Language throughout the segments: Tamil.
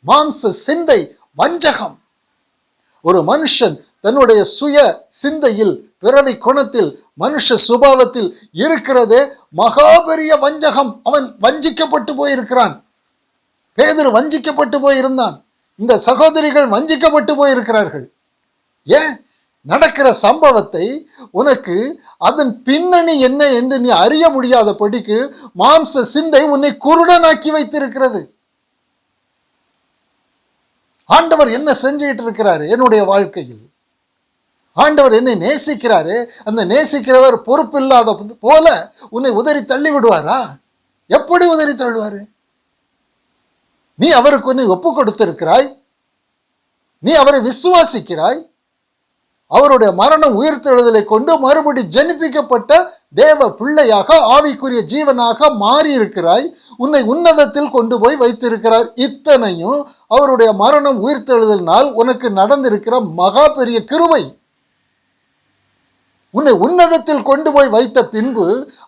மாம்ச சிந்தை வஞ்சகம். ஒரு மனுஷன் தன்னுடைய சுய சிந்தையில், பிறவி குணத்தில், மனுஷ சுபாவத்தில் இருக்கிறதே மகாபெரிய வஞ்சகம். அவன் வஞ்சிக்கப்பட்டு போயிருக்கிறான். பேதுரு வஞ்சிக்கப்பட்டு போயிருந்தான். இந்த சகோதரிகள் வஞ்சிக்கப்பட்டு போயிருக்கிறார்கள். ஏன்? நடக்கிற சம்பவத்தை உனக்கு அதன் பின்னணி என்ன என்று நீ அறிய முடியாதபடிக்கு மாம்ச சிந்தை உன்னை குருடனாக்கி வைத்திருக்கிறது. ஆண்டவர் என்ன செஞ்சுட்டு இருக்கிறாரு என்னுடைய வாழ்க்கையில்? ஆண்டவர் என்னை நேசிக்கிறாரு. அந்த நேசிக்கிறவர் பொறுப்பில்லாத போல உன்னை உதறி தள்ளி விடுவாரா? எப்படி உதறி தள்ளுவாரு? நீ அவருக்கு உன்னை ஒப்பு கொடுத்திருக்கிறாய். நீ அவரை விசுவாசிக்கிறாய். அவருடைய மரணம் உயிர்த்தெழுதலை கொண்டு மறுபடி ஜனிப்பிக்கப்பட்ட தேவ பிள்ளையாக, ஆவிக்குரிய ஜீவனாக மாறி இருக்கிறாய். உன்னை உன்னதத்தில் கொண்டு போய் வைத்திருக்கிறார். இத்தனையும் அவருடைய மரணம் உயிர்த்தெழுதலினால் உனக்கு நடந்திருக்கிற மகா பெரிய கிருபை. உன்னை உன்னதத்தில் கொண்டு போய் வைத்த பின்பு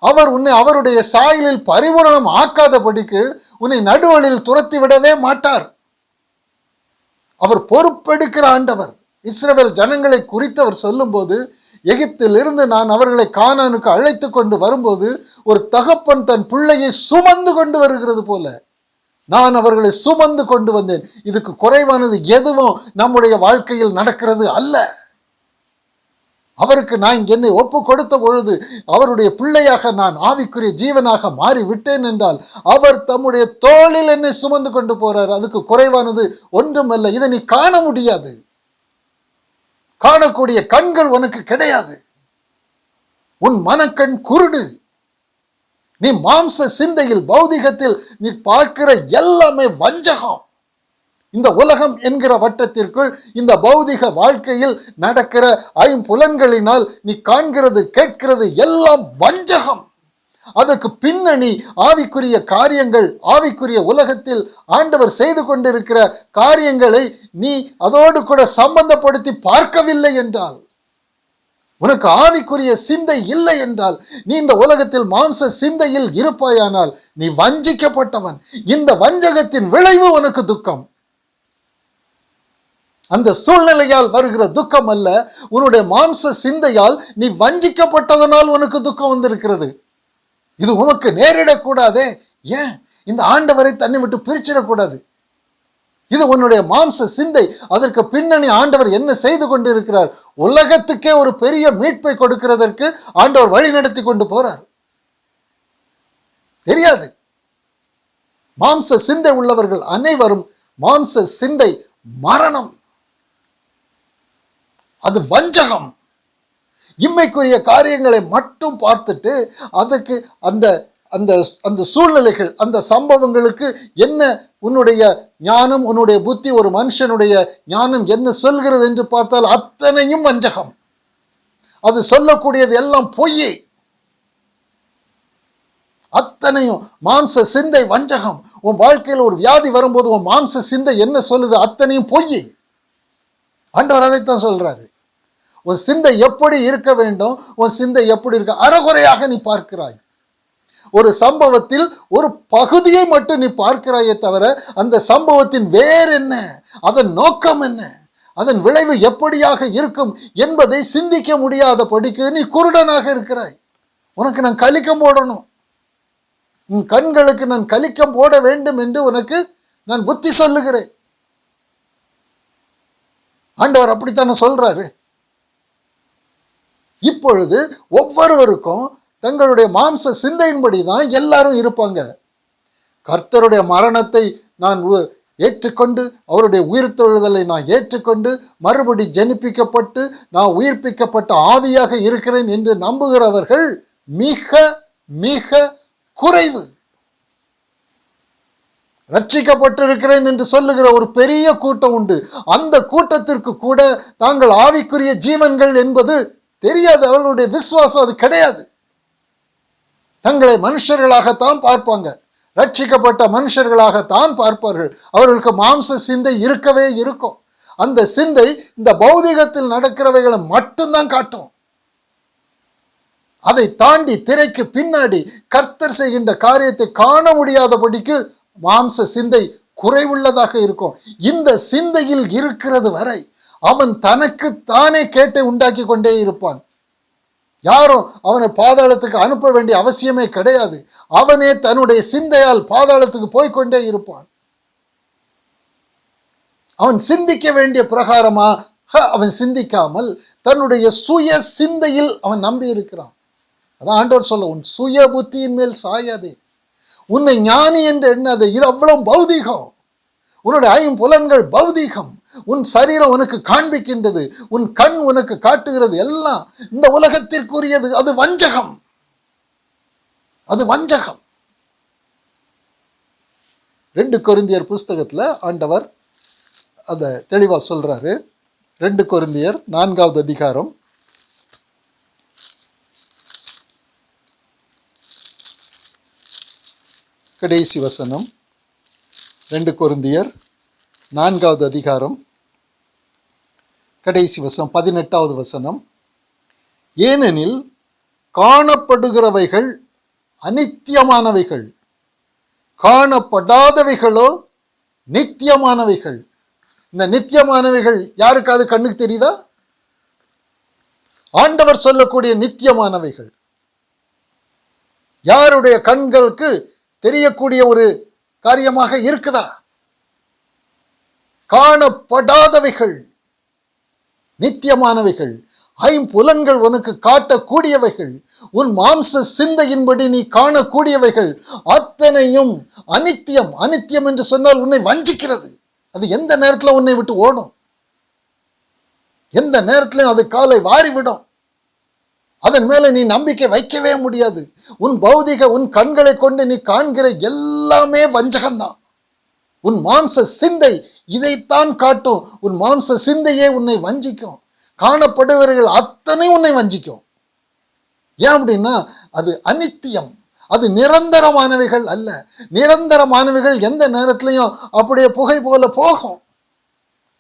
அவர் உன்னை அவருடைய சாயலில் பரிபூரணம் ஆக்காதபடிக்கு உன்னை நடுவழியில் துரத்தி விடவே மாட்டார். அவர் பொறுப்பெடுக்கிற ஆண்டவர். இஸ்ரவேல் ஜனங்களை குறித்து அவர் சொல்லும் போது, எகிப்திலிருந்து நான் அவர்களை கானானுக்கு அழைத்து கொண்டு வரும்போது ஒரு தகப்பன் தன் பிள்ளையை சுமந்து கொண்டு வருகிறது போல நான் அவர்களை சுமந்து கொண்டு வந்தேன். இதுக்கு குறைவானது எதுவும் நம்முடைய வாழ்க்கையில் நடக்கிறது அல்ல. அவருக்கு நான் என்னை ஒப்பு கொடுத்த பொழுது அவருடைய பிள்ளையாக நான் ஆவிக்குரிய ஜீவனாக மாறி விட்டேன் என்றால் அவர் தம்முடைய தோளில் என்னை சுமந்து கொண்டு போறார். அதுக்கு குறைவானது ஒன்றுமல்ல. இதை நீ காண முடியாது. காணக்கூடிய கண்கள் உனக்கு கிடையாது. உன் மனக்கண் குருடு. நீ மாம்ச சிந்தையில், பௌதிகத்தில் நீ பார்க்கிற எல்லாமே வஞ்சகம். இந்த உலகம் என்கிற வட்டத்திற்குள், இந்த பௌதிக வாழ்க்கையில் நடக்கிற ஐம்புலன்களினால் நீ காண்கிறது, கேட்கிறது எல்லாம் வஞ்சகம். அதற்கு பின்னணி ஆவிக்குரிய காரியங்கள். ஆவிக்குரிய உலகத்தில் ஆண்டவர் செய்து கொண்டிருக்கிற காரியங்களை நீ அதோடு கூட சம்பந்தப்படுத்தி பார்க்கவில்லை என்றால், உனக்கு ஆவிக்குரிய சிந்தை இல்லை என்றால், நீ இந்த உலகத்தில் மாம்ச சிந்தையில் இருப்பாயானால் நீ வஞ்சிக்கப்பட்டவன். இந்த வஞ்சகத்தின் விளைவு உனக்கு துக்கம். அந்த சூழ்நிலையால் வருகிற துக்கம் அல்ல, உன்னுடைய மாம்ச சிந்தையால் நீ வஞ்சிக்கப்பட்டதனால் உனக்கு துக்கம் வந்திருக்கிறது. இது உனக்கு நேரிடக்கூடாதே. ஏன்? இந்த ஆண்டவரை தன்னை விட்டு பிரிச்சிடக்கூடாது. இது உன்னுடைய மாம்ச சிந்தை. அதற்கு பின்னணி ஆண்டவர் என்ன செய்து கொண்டிருக்கிறார்? உலகத்துக்கே ஒரு பெரிய மீட்பை கொடுக்கிறதற்கு ஆண்டவர் வழி நடத்தி கொண்டு போறார். தெரியாது. மாம்ச சிந்தை உள்ளவர்கள் அனைவரும் மாம்ச சிந்தை மரணம். அது வஞ்சகம். இம்மைக்குரிய காரியங்களை மட்டும் பார்த்துட்டு அதுக்கு அந்த அந்த அந்த சூழ்நிலைகள், அந்த சம்பவங்களுக்கு என்ன உன்னுடைய ஞானம், உன்னுடைய புத்தி, ஒரு மனுஷனுடைய ஞானம் என்ன சொல்கிறது என்று பார்த்தால் அத்தனையும் வஞ்சகம். அது சொல்லக்கூடியது எல்லாம் பொய். அத்தனையும் மாம்ச சிந்தை வஞ்சகம். உன் வாழ்க்கையில் ஒரு வியாதி வரும்போது உன் மாம்ச சிந்தை என்ன சொல்லுது? அத்தனையும் பொய். ஆண்டவர் அதைத்தான் சொல்றாரு. உன் சிந்தை எப்படி இருக்க வேண்டும், உன் சிந்தை எப்படி இருக்க? அறகுறையாக நீ பார்க்கிறாய். ஒரு சம்பவத்தில் ஒரு பகுதியை மட்டும் நீ பார்க்கிறாயே தவிர அந்த சம்பவத்தின் வேர் என்ன, அதன் நோக்கம் என்ன, அதன் விளைவு எப்படியாக இருக்கும் என்பதை சிந்திக்க முடியாதபடிக்கு நீ குருடனாக இருக்கிறாய். உனக்கு நான் கலிக்கம் போடணும், உன் கண்களுக்கு நான் கலிக்கம் போட வேண்டும் என்று உனக்கு நான் புத்தி சொல்லுகிறேன். ஆண்டவர் அப்படித்தானே சொல்றாரு. இப்பொழுது ஒவ்வொருவருக்கும் தங்களுடைய மாம்ச சிந்தையின்படி தான் எல்லாரும் இருப்பாங்க. கர்த்தருடைய மரணத்தை நான் ஏற்றுக்கொண்டு, அவருடைய உயிர்த்தெழுதலை நான் ஏற்றுக்கொண்டு, மறுபடி ஜனிப்பிக்கப்பட்டு நான் உயிர்ப்பிக்கப்பட்ட ஆவியாக இருக்கிறேன் என்று நம்புகிறவர்கள் மிக மிக குறைவு. ரட்சிக்கப்பட்டிருக்கிறேன் என்று சொல்லுகிற ஒரு பெரிய கூட்டம் உண்டு. அந்த கூட்டத்திற்கு கூட தாங்கள் ஆவிக்குரிய ஜீவன்கள் என்பது தெரியாது. அவர்களுடைய விசுவாசம் அது கிடையாது. தங்களை மனுஷர்களாகத்தான் பார்ப்பாங்க, ரட்சிக்கப்பட்ட மனுஷர்களாகத்தான் பார்ப்பார்கள். அவர்களுக்கு மாம்ச சிந்தை இருக்கவே இருக்கும். அந்த சிந்தை இந்த பௌதிகத்தில் நடக்கிறவைகளை மட்டும்தான் காட்டும். அதை தாண்டி திரைக்கு பின்னாடி கர்த்தர் செய்கின்ற காரியத்தை காண முடியாதபடிக்கு மாம்ச சிந்தை குறைவுள்ளதாக இருக்கும். இந்த சிந்தையில் இருக்கிறது வரை அவன் தனக்கு தானே கேட்டை உண்டாக்கி கொண்டே இருப்பான். யாரும் அவனை பாதாளத்துக்கு அனுப்ப வேண்டிய அவசியமே கிடையாது. அவனே தன்னுடைய சிந்தையால் பாதாளத்துக்கு போய்கொண்டே இருப்பான். அவன் சிந்திக்க வேண்டிய பிரகாரமாக அவன் சிந்திக்காமல் தன்னுடைய சுய சிந்தையில் அவன் நம்பி இருக்கிறான். அதான் ஆண்டவர் சொல்ல, உன் சுய புத்தியின் மேல் சாயாதே, உன்னை ஞானி என்று எண்ணாதே. இது அவ்வளவு பௌதீகம். உன்னுடைய ஐம்புலன்கள் பௌதீகம். உன் சரீரம் உனக்கு காண்பிக்கின்றது, உன் கண் உனக்கு காட்டுகிறது, எல்லாம் இந்த உலகத்திற்குரியது. அது வஞ்சகம், அது வஞ்சகம். 2 கொரிந்தியர் புஸ்தகத்தில் ஆண்டவர் அதை தெளிவா சொல்றாரு. 2 கொரிந்தியர் 4வது அதிகாரம் கடைசி வசனம். 2 கொரிந்தியர் 4வது அதிகாரம் கடைசி வசனம் 18வது வசனம். ஏனெனில் காணப்படுகிறவைகள் அநித்தியமானவைகள், காணப்படாதவைகளோ நித்தியமானவைகள். இந்த நித்தியமானவைகள் யாருக்காவது கண்ணுக்கு தெரியுதா? ஆண்டவர் சொல்லக்கூடிய நித்தியமானவைகள் யாருடைய கண்களுக்கு தெரியக்கூடிய ஒரு காரியமாக இருக்குதா? காணப்படாதவைகள் நித்தியமானவைகள், ஐம்புலன்கள் உனக்கு காட்டக்கூடியவைகள், உன் மாம்ச சிந்தையின்படி நீ காணக்கூடியவைகள் அத்தனையும் அநித்தியம். அநித்தியம் என்று சொன்னால் உன்னை வஞ்சிக்கிறது. அது எந்த நேரத்தில் உன்னை விட்டு ஓடும், எந்த நேரத்திலும் அது காலை வாரிவிடும். அதன் மேல நீ நம்பிக்கை வைக்கவே முடியாது. உன் பௌதிக உன் கண்களை கொண்டு நீ காண்கிற எல்லாமே வஞ்சகம்தான். உன் மாம்ச சிந்தை இதைத்தான் காட்டும். உன் மாம்ச சிந்தையே உன்னை வஞ்சிக்கும். காணப்படுவர்கள் அத்தனை உன்னை வஞ்சிக்கும். ஏன் அப்படின்னா அது அநித்தியம், அது நிரந்தரமானவைகள் அல்ல. நிரந்தரமானவைகள் எந்த நேரத்திலையும் அப்படியே புகை போல போகும்.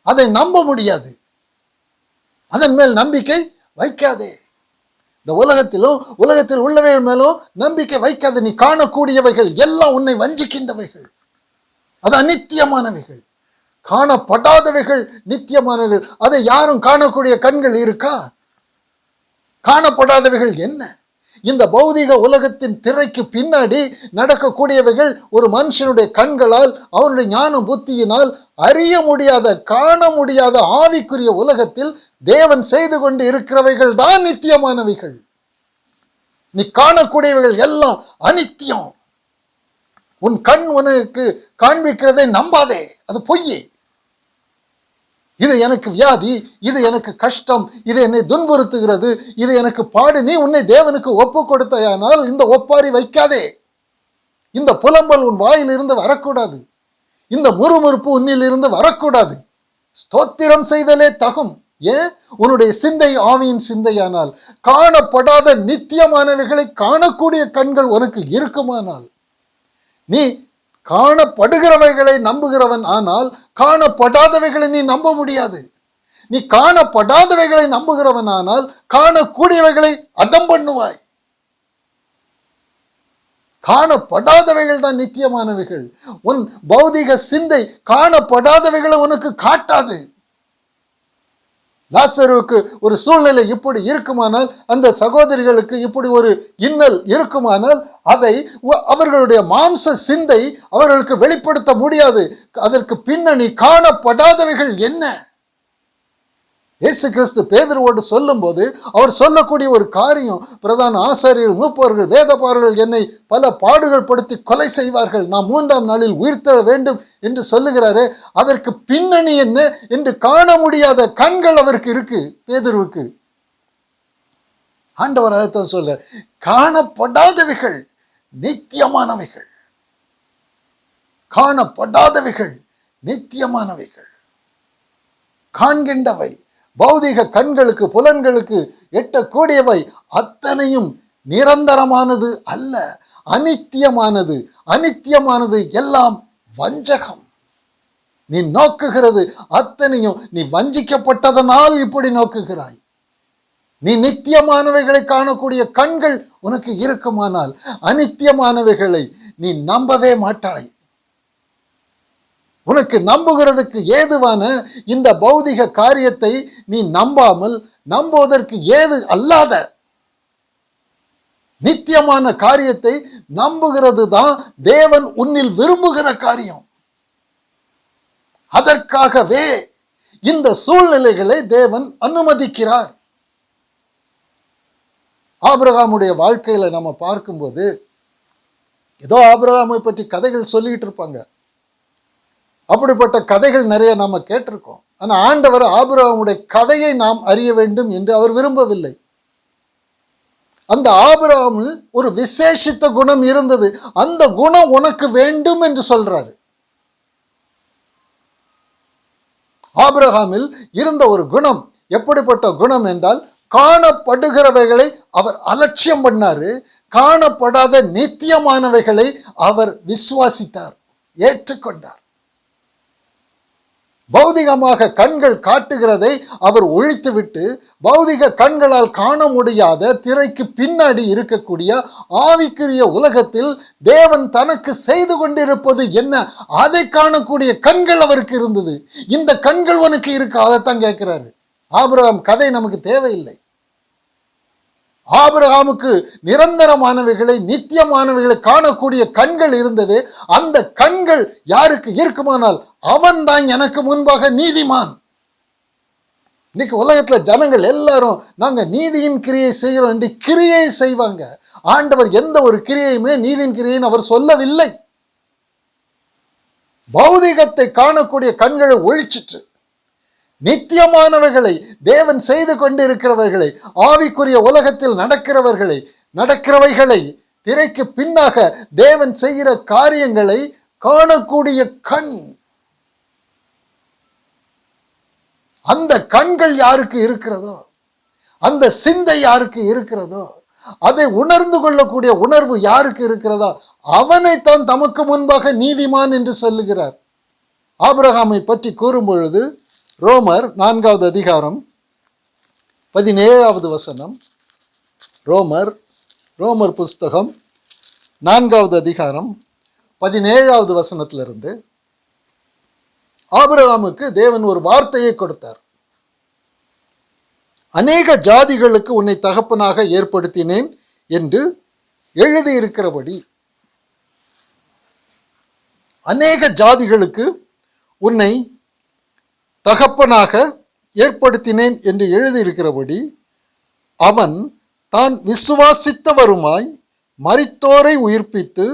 அதை நம்ப முடியாது. அதன் மேல் நம்பிக்கை வைக்காதே. இந்த உலகத்தில் உள்ளவைகள் மேலும் நம்பிக்கை வைக்காது. நீ காணக்கூடியவைகள் எல்லாம் உன்னை வஞ்சிக்கின்றவைகள், அது அநித்தியமானவைகள். காணப்படாதவைகள் நித்தியமானவைகள். அதை யாரும் காணக்கூடிய கண்கள் இருக்கா? காணப்படாதவைகள் என்ன? இந்த பௌதிக உலகத்தின் திரைக்கு பின்னாடி நடக்கக்கூடியவைகள் ஒரு மனுஷனுடைய கண்களால் அவனுடைய ஞான புத்தியினால் அறிய முடியாத, காண முடியாத ஆவிக்குரிய உலகத்தில் தேவன் செய்து கொண்டு இருக்கிறவைகள் தான் நித்தியமானவைகள். நீ காணக்கூடியவைகள் எல்லாம் அநித்தியம். உன் கண் உனக்கு காண்பிக்கிறதை நம்பாதே, அது பொய்யே. இது எனக்கு வியாதி, இது எனக்கு கஷ்டம், இது என்னை துன்புறுத்துகிறது, இது எனக்கு பாடு. நீ உன்னை தேவனுக்கு ஒப்பு கொடுத்தாயானால் இந்த ஒப்பாரி வைக்காதே. இந்த புலம்பல் உன் வாயிலிருந்து வரக்கூடாது. இந்த முறுமுறுப்பு உன்னில் இருந்து வரக்கூடாது. ஸ்தோத்திரம் செய்தலே தகும். ஏன்? உன்னுடைய சிந்தை ஆவியின் சிந்தையானால், காணப்படாத நித்தியமானவைகளை காணக்கூடிய கண்கள் உனக்கு இருக்குமானால், நீ காணப்படுகிறவைகளை நம்புகிறவன் ஆனால் காணப்படாதவைகளை நீ நம்ப முடியாது. நீ காணப்படாதவைகளை நம்புகிறவன் ஆனால் காணக்கூடியவைகளை அதம் பண்ணுவாய். காணப்படாதவைகள் தான் நித்தியமானவைகள். உன் பௌதிக சிந்தை காணப்படாதவைகளை உனக்கு காட்டாது. லாசருவுக்கு ஒரு சூழ்நிலை இப்படி இருக்குமானால், அந்த சகோதரிகளுக்கு இப்படி ஒரு இன்னல் இருக்குமானால், அதை அவர்களுடைய மாம்ச சிந்தை அவர்களுக்கு வெளிப்படுத்த முடியாது. அதற்கு பின்னணி காணப்படாதவைகள் என்ன? இயேசு கிறிஸ்து பேதுருவோடு சொல்லும் போது அவர் சொல்லக்கூடிய ஒரு காரியம், பிரதான ஆசாரியர்கள், மூப்பர்கள், வேதபாரர்கள் என்னை பல பாடுகள் படுத்தி கொலை செய்வார்கள், நான் 3ஆம் நாளில் உயிர்த்தெழ வேண்டும் என்று சொல்லுகிறாரே, அதற்கு பின்னணி என்ன என்று காண முடியாத கண்கள் அவருக்கு இருக்கு. பேதுருவுக்கு ஆண்டவர் அதைத்தான் சொல்ற, காணப்படாதவைகள் நித்தியமானவைகள், காணப்படாதவைகள் நித்தியமானவைகள். காண்கின்றவை பௌதிக கண்களுக்கு புலன்களுக்கு எட்டக்கூடியவை அத்தனையும் நிரந்தரமானது அல்ல, அநித்தியமானது. அநித்தியமானது எல்லாம் வஞ்சகம். நீ நோக்குகிறது அத்தனையும் நீ வஞ்சிக்கப்பட்டதனால் இப்படி நோக்குகிறாய். நீ நித்தியமானவைகளை காணக்கூடிய கண்கள் உனக்கு இருக்குமானால் அநித்தியமானவைகளை நீ நம்பவே மாட்டாய். உனக்கு நம்புகிறதுக்கு ஏதுவான இந்த பௌதிக காரியத்தை நீ நம்பாமல் நம்புவதற்கு ஏது அல்லாத நித்தியமான காரியத்தை நம்புகிறது தான் தேவன் உன்னில் விரும்புகிற காரியம். அதற்காகவே இந்த சூழ்நிலைகளை தேவன் அனுமதிக்கிறார். ஆபிரகாமுடைய வாழ்க்கையில நம்ம பார்க்கும்போது ஏதோ ஆபிரகாமை பற்றி கதைகள் சொல்லிட்டு இருப்பாங்க. அப்படிப்பட்ட கதைகள் நிறைய நாம கேட்டிருக்கோம். ஆனா ஆண்டவர் ஆபிரகாமுடைய கதையை நாம் அறிய வேண்டும் என்று அவர் விரும்பவில்லை. அந்த ஆபிரகாமில் ஒரு விசேஷித்த குணம் இருந்தது. அந்த குணம் உனக்கு வேண்டும் என்று சொல்றாரு. ஆபிரகாமில் இருந்த ஒரு குணம் எப்படிப்பட்ட குணம் என்றால், காணப்படுகிறவைகளை அவர் அலட்சியம் பண்ணாரு, காணப்படாத நித்தியமானவைகளை அவர் விசுவாசித்தார், ஏற்றுக்கொண்டார். பௌதிகமாக கண்கள் காட்டுகிறதை அவர் ஒழித்துவிட்டு பௌதிக கண்களால் காண முடியாத திரைக்கு பின்னாடி இருக்கக்கூடிய ஆவிக்குரிய உலகத்தில் தேவன் தனக்கு செய்து கொண்டிருப்பது என்ன, அதை காணக்கூடிய கண்கள் அவருக்கு இருந்தது. இந்த கண்கள் உனக்கு இருக்கு, அதைத்தான் கேட்கிறாரு. ஆபிரகாம் கதை நமக்கு தேவையில்லை. ஆபிரகாமுக்கு நிரந்தரமானவைகளை நித்தியமானவைகளை காணக்கூடிய கண்கள் இருந்தது. அந்த கண்கள் யாருக்கு இருக்குமானால் அவன் தான் எனக்கு முன்பாக நீதிமான். இன்னைக்கு உலகத்துல ஜனங்கள் எல்லாரும் நாங்க நீதியின் கிரியை செய்கிறோம் என்று கிரியை செய்வாங்க. ஆண்டவர் எந்த ஒரு கிரியையுமே நீதியின் கிரியைன்னு அவர் சொல்லவில்லை. பௌதிகத்தை காணக்கூடிய கண்களை ஒழிச்சிட்டு நித்தியமானவைகளை தேவன் செய்து கொண்டிருக்கிறவர்களை, ஆவிக்குரிய உலகத்தில் நடக்கிறவைகளை திரைக்கு பின்னாக தேவன் செய்கிற காரியங்களை காணக்கூடிய கண், அந்த கண்கள் யாருக்கு இருக்கிறதோ, அந்த சிந்தை யாருக்கு இருக்கிறதோ, அதை உணர்ந்து கொள்ளக்கூடிய உணர்வு யாருக்கு இருக்கிறதோ அவனைத்தான் தமக்கு முன்பாக நீதிமான் என்று சொல்லுகிறார். ஆபிரகாமை பற்றி கூறும் பொழுது ரோமர் 4வது அதிகாரம் 17வது வசனம், ரோமர் புஸ்தகம் 4வது அதிகாரம் 17வது வசனத்திலிருந்து ஆபிரகாமுக்கு தேவன் ஒரு வார்த்தையை கொடுத்தார். அநேக ஜாதிகளுக்கு உன்னை தகப்பனாக ஏற்படுத்தினேன் என்று எழுதியிருக்கிறபடி, அநேக ஜாதிகளுக்கு உன்னை தகப்பனாக ஏற்படுத்தினேன் என்று எழுதியிருக்கிறபடி, அவன் தான் விசுவாசித்தவருமாய் மரித்தோரை உயிர்ப்பித்து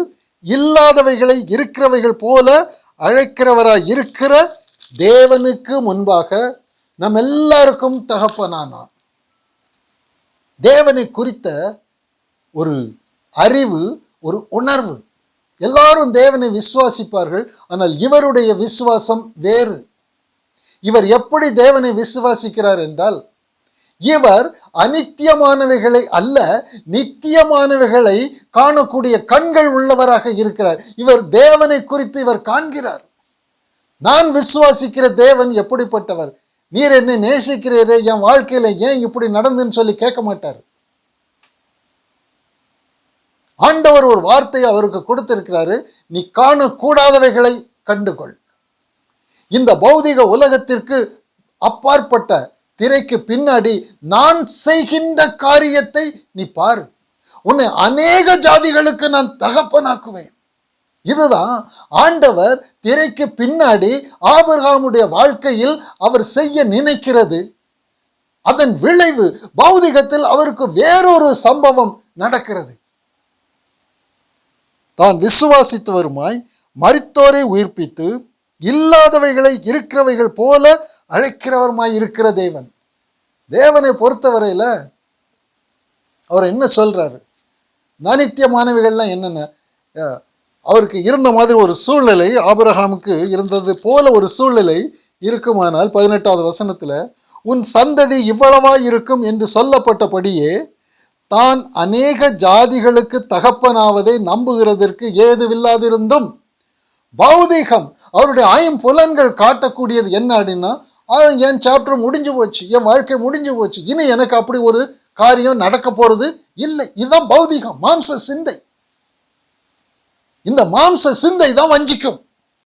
இல்லாதவைகளை இருக்கிறவைகள் போல அழைக்கிறவராய் இருக்கிற தேவனுக்கு முன்பாக நம் எல்லாருக்கும் தகப்பனானான். தேவனை குறித்த ஒரு அறிவு, ஒரு உணர்வு. எல்லாரும் தேவனை விசுவாசிப்பார்கள், ஆனால் இவருடைய விசுவாசம் வேறு. இவர் எப்படி தேவனை விசுவாசிக்கிறார் என்றால், இவர் அநித்தியமானவைகளை அல்ல நித்தியமானவைகளை காணக்கூடிய கண்கள் உள்ளவராக இருக்கிறார். இவர் தேவனை குறித்து இவர் காண்கிறார். நான் விசுவாசிக்கிற தேவன் எப்படிப்பட்டவர், நீர் என்னை நேசிக்கிறீரே, என் வாழ்க்கையில ஏன் இப்படி நடந்துன்னு சொல்லி கேட்க மாட்டார். ஆண்டவர் ஒரு வார்த்தையை அவருக்கு கொடுத்திருக்கிறாரு, நீ காணக்கூடாதவைகளை கண்டுகொள். இந்த பௌதிக உலகத்திற்கு அப்பாற்பட்ட திரைக்கு பின்னாடி நான் செய்கின்ற காரியத்தை நீ பாரு. உன்னை அநேக ஜாதிகளுக்கு நான் தகப்பனாக்குவேன். இதுதான் ஆண்டவர் திரைக்கு பின்னாடி ஆபிரகாமுடைய வாழ்க்கையில் அவர் செய்ய நினைக்கிறது. அதன் விளைவு பௌதிகத்தில் அவருக்கு வேறொரு சம்பவம் நடக்கிறது. தான் விசுவாசித்தவருமாய் மரித்தோரை உயிர்ப்பித்து இல்லாதவைகளை இருக்கிறவைகள் போல அழைக்கிறவருமாய் இருக்கிற தேவன். தேவனை பொறுத்தவரையில அவர் என்ன சொல்றாரு, அநித்தியமானவைகள்லாம் என்னென்ன, அவருக்கு இருந்த மாதிரி ஒரு சூழ்நிலை ஆபிரகாமுக்கு இருந்தது போல ஒரு சூழ்நிலை இருக்குமானால் 18வது வசனத்துல, உன் சந்ததி இவ்வளவாய் இருக்கும் என்று சொல்லப்பட்டபடியே தான் அநேக ஜாதிகளுக்கு தகப்பனாவதை நம்புகிறதற்கு ஏதுவில்லாதிருந்தும், பௌதிகம் அவருடைய ஐம்புலன்கள் காட்டக்கூடியது என்ன அப்படின்னா, என் சாப்டர் முடிஞ்சு போச்சு, என் வாழ்க்கை முடிஞ்சு போச்சு, இனி எனக்கு அப்படி ஒரு காரியம் நடக்க போறது இல்லை. இதுதான் பௌதிகம், மாம்ச சிந்தை. இந்த மாம்ச சிந்தை தான் வஞ்சிக்கும்.